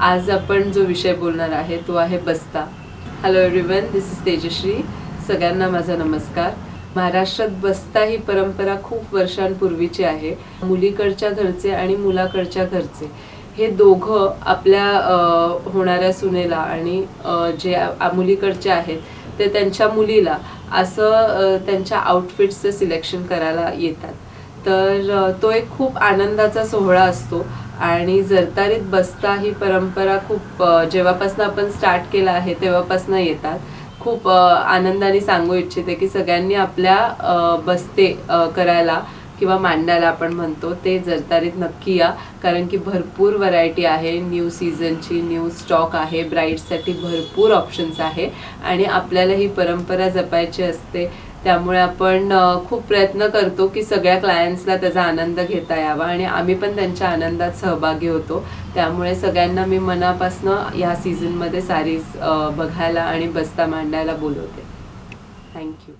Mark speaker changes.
Speaker 1: आज आपण जो विषय बोलणार आहे तो आहे बस्ता. Hello everyone, this is Tejashree. सगळ्यांना माझा नमस्कार. महाराष्ट्रात बस्ता ही परंपरा खूप वर्षांपूर्वीची आहे. मुलीकडच्या घरचे आणि मुलाकडच्या घरचे हे दोघं आपल्या होणाऱ्या सुनेला आणि जे मुलीकडचे आहेत ते त्यांच्या मुलीला असं त्यांच्या आउटफिट्सचं सिलेक्शन करायला येतात. तर तो एक खूप आनंदाचा सोहळा असतो आणि जरतारीत बस्ता ही परंपरा खूप जेव्हापासून आपण स्टार्ट केला आहे तेव्हापासून येतात. खूप आनंदाने सांगू इच्छिते की सगळ्यांनी आपल्या बस्ते करायला किंवा मांडायला आपण म्हणतो ते जरतारीत नक्की या, कारण की भरपूर व्हरायटी आहे. न्यू सीझनची न्यू स्टॉक आहे. ब्राईड्ससाठी भरपूर ऑप्शन्स आहे आणि आपल्याला ही परंपरा जपायची असते. त्यामुळे आपण खूप प्रयत्न करतो की सगळ्या क्लायंट्सला त्याचा आनंद घेता यावा आणि आम्ही पण त्यांच्या आनंदात सहभागी होतो. त्यामुळे सगळ्यांना मी मनापासून या सीझनमध्ये सारीज बघायला आणि बस्ता मांडायला बोलवते. थँक्यू.